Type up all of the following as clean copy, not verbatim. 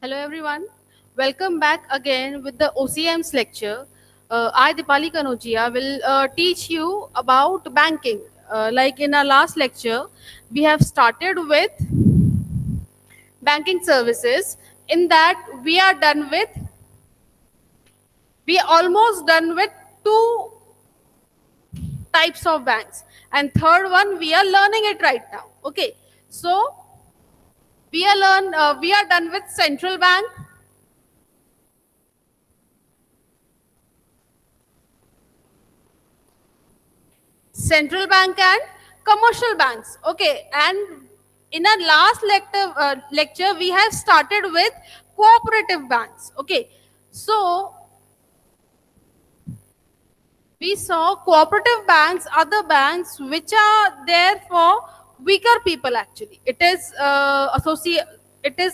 Hello everyone. Welcome back again with the OCM's lecture. I, Dipali Kanojia, will teach you about banking. Like in our last lecture, we have started with banking services. In that, we are almost done with two types of banks. And third one, we are learning it right now. Okay. So we are done with central bank, central bank and commercial banks. Okay, and in our last lecture we have started with cooperative banks. Okay, so we saw cooperative banks are the banks which are there for weaker people. Actually, it is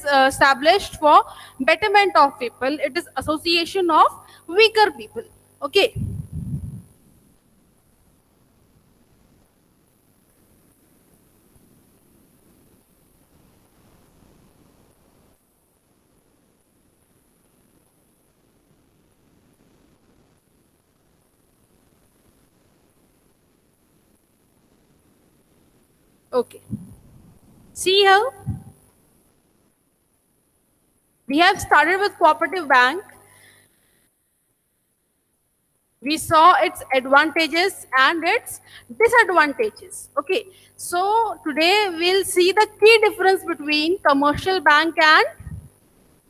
established for betterment of people. It is association of weaker people. Okay. Okay, see here, we have started with cooperative bank. We saw its advantages and its disadvantages. Okay, so today we'll see the key difference between commercial bank and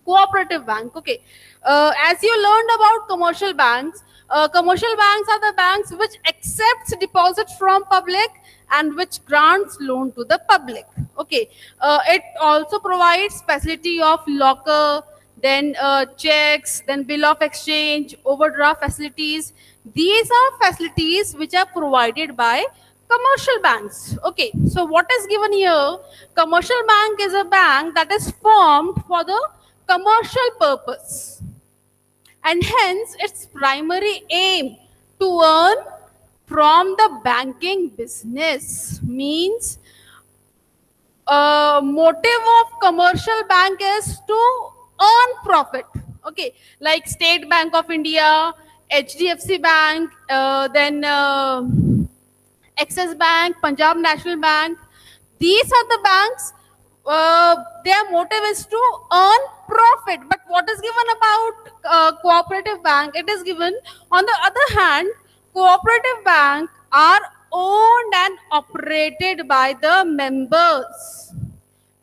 cooperative bank. Okay, as you learned about commercial banks are the banks which accepts deposits from public and which grants loan to the public. Okay, it also provides facility of locker, then checks, then bill of exchange, overdraft facilities. These are facilities which are provided by commercial banks. Okay, so what is given here? Commercial bank is a bank that is formed for the commercial purpose, and hence its primary aim to earn from the banking business. Means motive of commercial bank is to earn profit. Okay, like State Bank of India, HDFC Bank, then Axis Bank, Punjab National Bank. These are the banks. Their motive is to earn profit. But what is given about cooperative bank? It is given, on the other hand, cooperative bank are owned and operated by the members.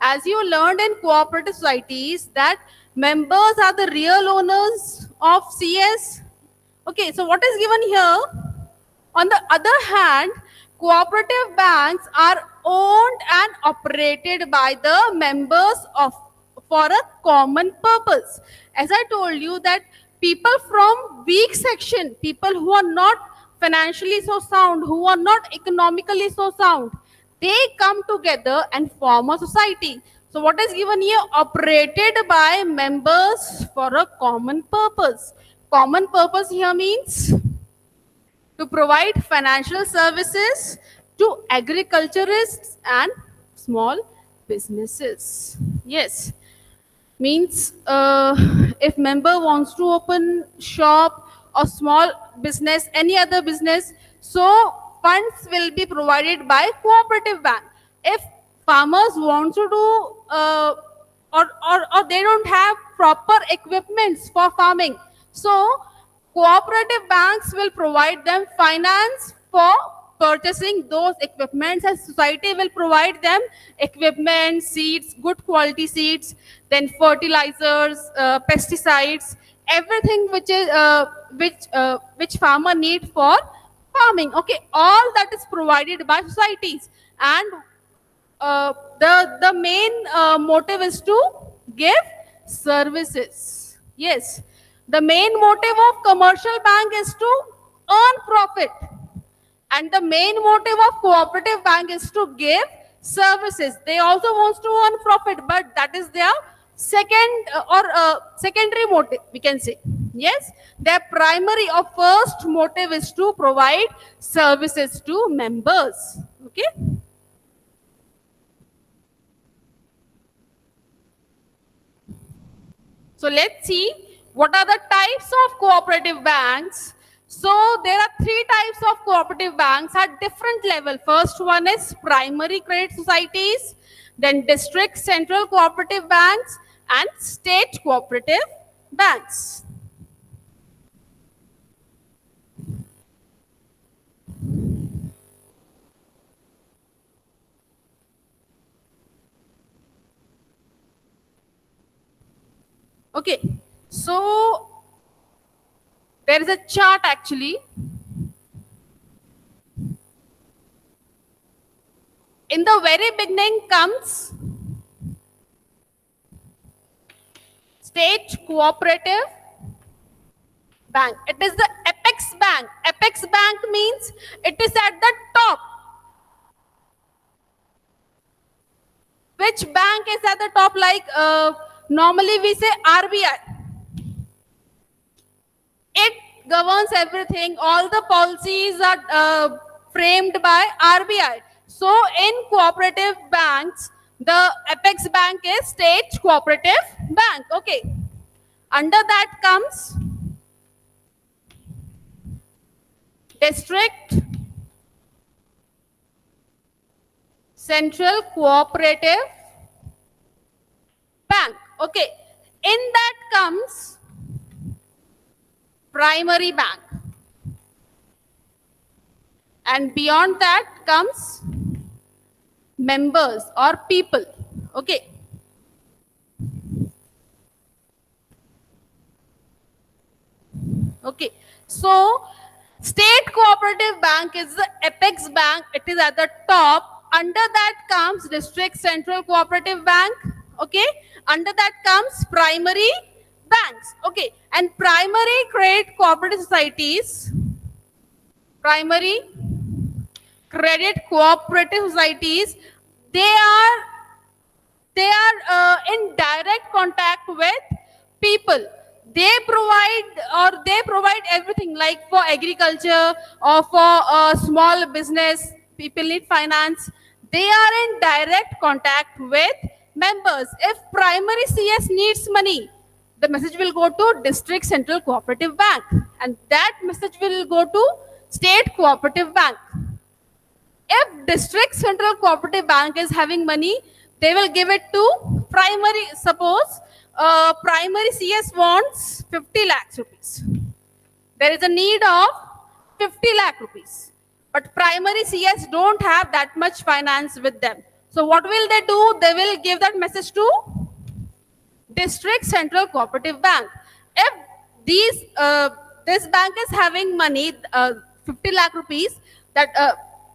As you learned in cooperative societies, that members are the real owners of CS. Okay, so what is given here? On the other hand, cooperative banks are owned and operated by the members of for a common purpose. As I told you that people from weak section, people who are not financially so sound, who are not economically so sound, they come together and form a society. So what is given here? Operated by members for a common purpose. Common purpose here means to provide financial services to agriculturists and small businesses. Yes, means if member wants to open shop or small business, any other business, so funds will be provided by cooperative bank. If farmers want to do or they don't have proper equipments for farming, so cooperative banks will provide them finance for purchasing those equipments, and society will provide them equipment, seeds, good quality seeds, then fertilizers, pesticides, everything which is which farmer need for farming. Okay, all that is provided by societies, and the main motive is to give services. Yes, the main motive of commercial bank is to earn profit, and the main motive of cooperative bank is to give services. They also want to earn profit, but that is their second or secondary motive, we can say. Yes, their primary or first motive is to provide services to members. Okay. So let's see what are the types of cooperative banks. So there are three types of cooperative banks at different level. First one is primary credit societies, then district central cooperative banks, and state cooperative banks. Okay, so there is a chart actually. In the very beginning comes state cooperative bank. It is the apex bank. Apex bank means it is at the top. Which bank is at the top? Like normally we say RBI. It governs everything. All the policies are framed by RBI. So in cooperative banks, the apex bank is state cooperative bank. Okay. Under that comes district central cooperative bank. Okay. In that comes primary bank. And beyond that comes members or people. Okay. Okay. So state cooperative bank is the apex bank. It is at the top. Under that comes district central cooperative bank. Okay. Under that comes primary banks. Okay. And primary credit cooperative societies, primary credit cooperative societies, they are in direct contact with people. They provide everything, like for agriculture or for small business, people need finance. They are in direct contact with members. If primary CS needs money, the message will go to district central cooperative bank, and that message will go to state cooperative bank. If district central cooperative bank is having money, they will give it to primary. Suppose primary CS wants 50 lakhs rupees. There is a need of 50 lakh rupees. But primary CS don't have that much finance with them. So what will they do? They will give that message to district central cooperative bank. If this bank is having money, 50 lakh rupees, that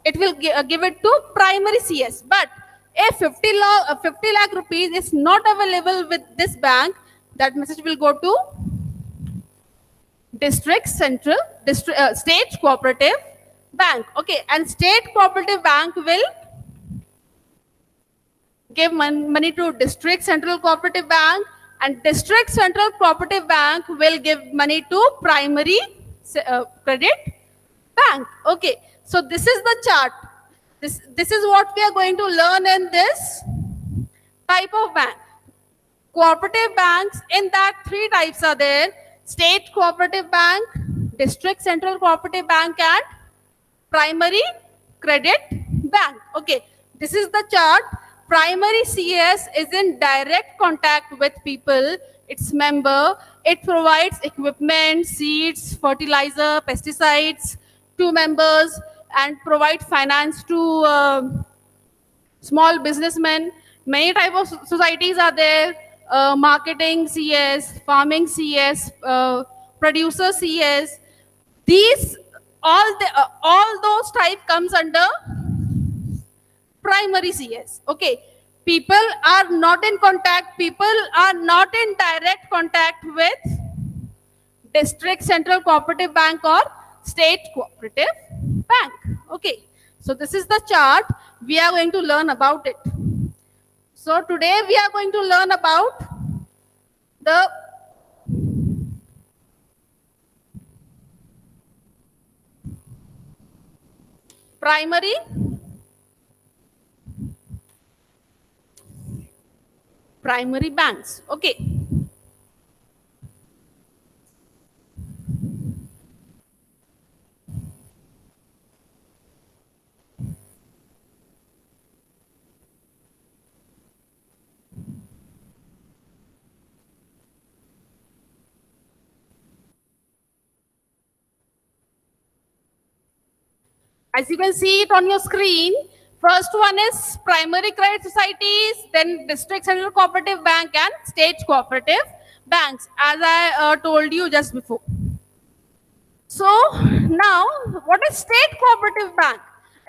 it will give it to primary CS. But if 50 lakh rupees is not available with this bank, that message will go to district central state cooperative bank. Okay, and state cooperative bank will give money to district central cooperative bank, and district central cooperative bank will give money to primary credit bank. Okay, so this is the chart. This is what we are going to learn in this type of bank. Cooperative banks, in that three types are there: state cooperative bank, district central cooperative bank, and primary credit bank. Okay, this is the chart. Primary CS is in direct contact with people, its member. It provides equipment, seeds, fertilizer, pesticides to members, and provide finance to small businessmen. Many type of societies are there: marketing CS, farming CS, producer CS. These all those type comes under primary CS. Okay, people are not in contact. People are not in direct contact with district central cooperative bank or state cooperative bank. Okay, so this is the chart. We are going to learn about it. So today we are going to learn about the primary banks. Okay, As you can see it on your screen, first one is primary credit societies, then district central cooperative bank and state cooperative banks, as I told you just before. So now, what is state cooperative bank?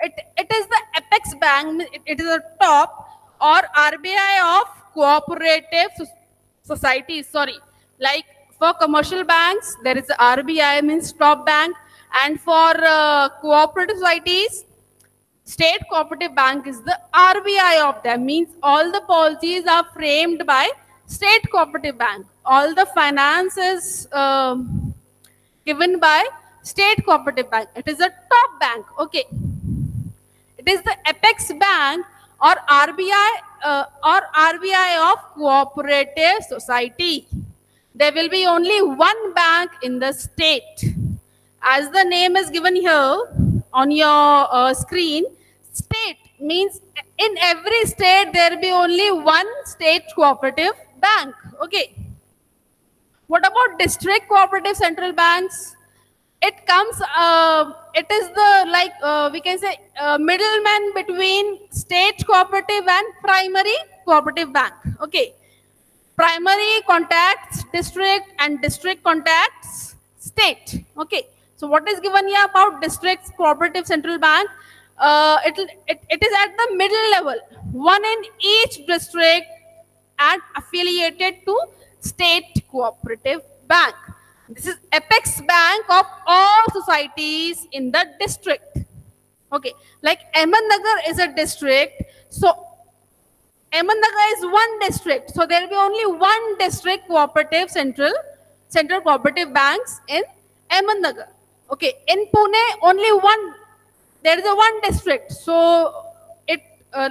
It is the apex bank, it is the top or RBI of cooperative societies, sorry. Like for commercial banks, there is the RBI means top bank, and for cooperative societies, state cooperative bank is the RBI of them, means all the policies are framed by state cooperative bank. All the finance is given by state cooperative bank. It is a top bank. Okay. It is the apex bank or RBI of cooperative society. There will be only one bank in the state. As the name is given here on your screen, state means in every state there will be only one state cooperative bank. Okay. What about district cooperative central banks? It comes, it is the like we can say middleman between state cooperative and primary cooperative bank. Okay. Primary contacts district and district contacts state. Okay. So what is given here about district cooperative central bank? It is at the middle level, one in each district and affiliated to state cooperative bank. This is apex bank of all societies in the district. Okay, like Ahmednagar is a district, so Ahmednagar is one district, so there will be only one district cooperative central cooperative banks in Ahmednagar. Okay, in Pune only one, there is a one district, so it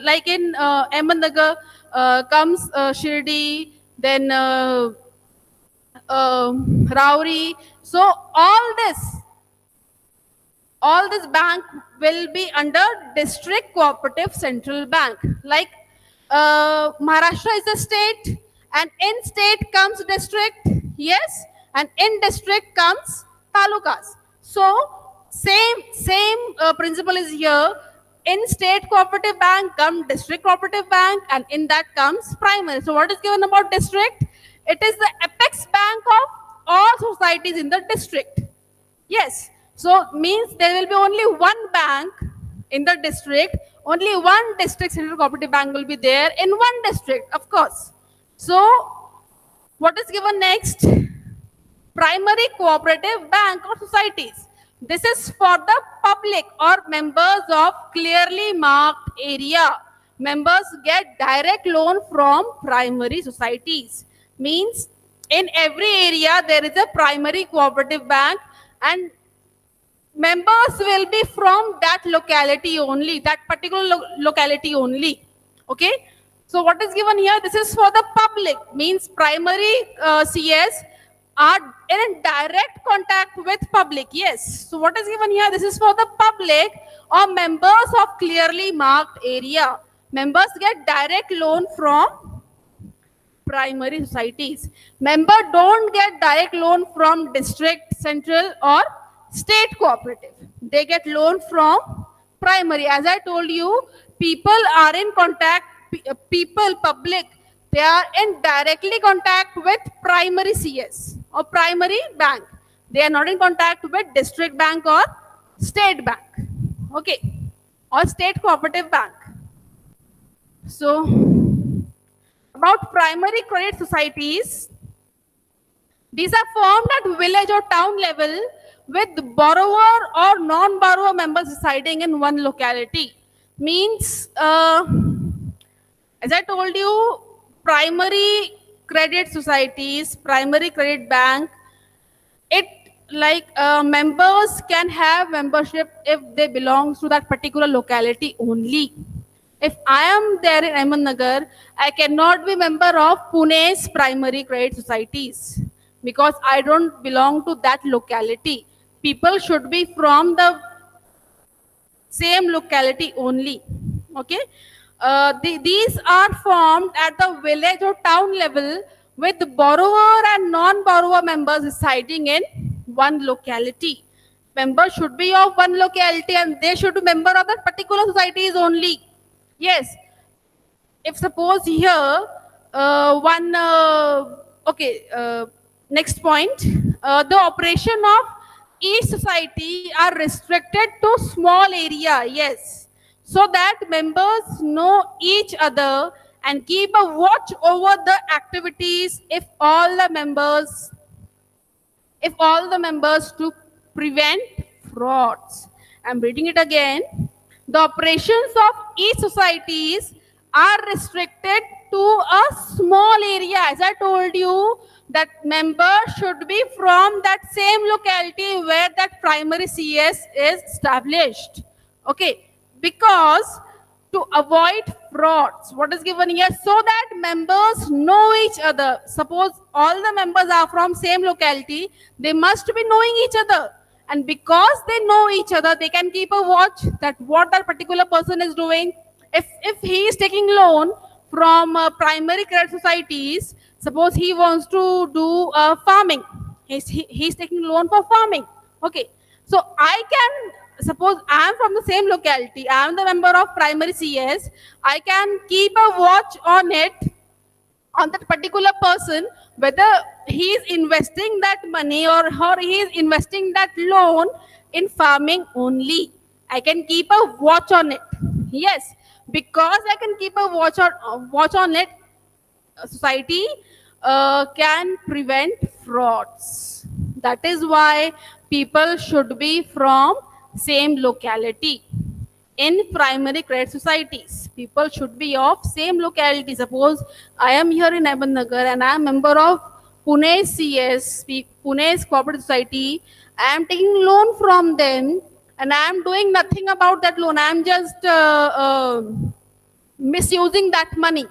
like in Ahmednagar comes Shirdi, then Rauri. So all this bank will be under district cooperative central bank. Like Maharashtra is a state, and in state comes district, yes, and in district comes talukas. So same principle is here. In state cooperative bank comes district cooperative bank, and in that comes primary. So what is given about district? It is the apex bank of all societies in the district. Yes. So means there will be only one bank in the district. Only one district central cooperative bank will be there in one district, of course. So what is given next? Primary cooperative bank or societies. This is for the public or members of clearly marked area. Members get direct loan from primary societies. Means in every area there is a primary cooperative bank, and members will be from that locality only, that particular locality only. Okay. So what is given here? This is for the public, means primary CS are in direct contact with public. Yes. So what is given here? This is for the public or members of clearly marked area. Members get direct loan from primary societies. Member don't get direct loan from district, central or state cooperative. They get loan from primary. As I told you, people are in contact, public, they are in directly contact with primary CS or primary bank. They are not in contact with district bank or state bank. Okay. Or state cooperative bank. So about primary credit societies, these are formed at village or town level with borrower or non-borrower members residing in one locality. Means, as I told you, primary credit societies, primary credit bank, it like members can have membership if they belong to that particular locality only. If I am there in Ahmednagar, I cannot be member of Pune's primary credit societies because I don't belong to that locality. People should be from the same locality only. Okay. These are formed at the village or town level with borrower and non-borrower members residing in one locality. members should be of one locality and they should be member of that particular societies only. Yes. If suppose here one next point, the operation of each society are restricted to small area. Yes, so that members know each other and keep a watch over the activities if all the members to prevent frauds. I'm reading it again. The operations of each societies are restricted to a small area. As I told you, that members should be from that same locality where that primary CS is established. Okay, because to avoid frauds, what is given here, so that members know each other. Suppose all the members are from same locality, they must be knowing each other, and because they know each other, they can keep a watch that what that particular person is doing. If he is taking loan from primary credit societies, suppose he wants to do farming, he's taking loan for farming. Okay, so I can, suppose I am from the same locality, I am the member of primary CS, I can keep a watch on it, on that particular person, whether he is investing that money or he is investing that loan in farming only. I can keep a watch on it. Yes, because I can keep a watch on it, society can prevent frauds. That is why people should be from same locality. In primary credit societies, people should be of same locality. Suppose I am here in Ahmednagar and I am member of Pune CS, Pune's Cooperative Society. I am taking loan from them and I am doing nothing about that loan. I am just misusing that money.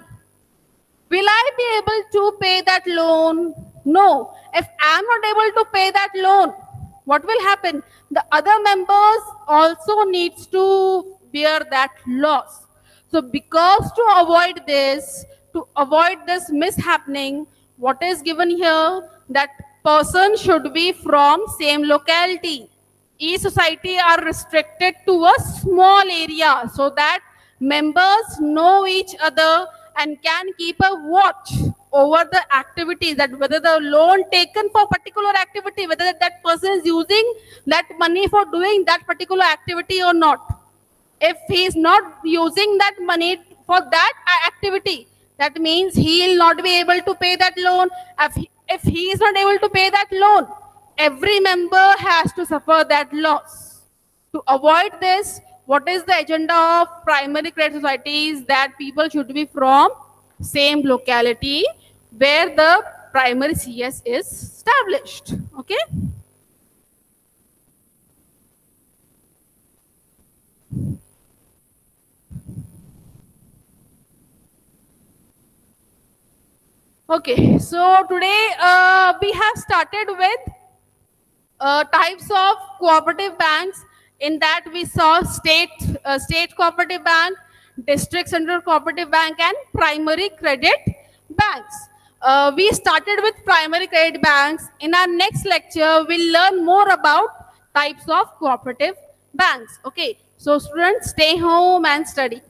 Will I be able to pay that loan? No. If I am not able to pay that loan, what will happen? The other members also needs to bear that loss. So because to avoid this mishappening, what is given here, that person should be from same locality. Each society are restricted to a small area so that members know each other and can keep a watch over the activities, that whether the loan taken for particular activity, whether that person is using that money for doing that particular activity or not. If he is not using that money for that activity, that means he will not be able to pay that loan. If he is not able to pay that loan, every member has to suffer that loss. To avoid this, what is the agenda of primary credit societies? That people should be from same locality where the primary CS is established. Okay. Okay, so today we have started with types of cooperative banks. In that we saw state cooperative bank, district central cooperative bank, and primary credit banks. We started with primary credit banks. In our next lecture, we'll learn more about types of cooperative banks. Okay, so students, stay home and study.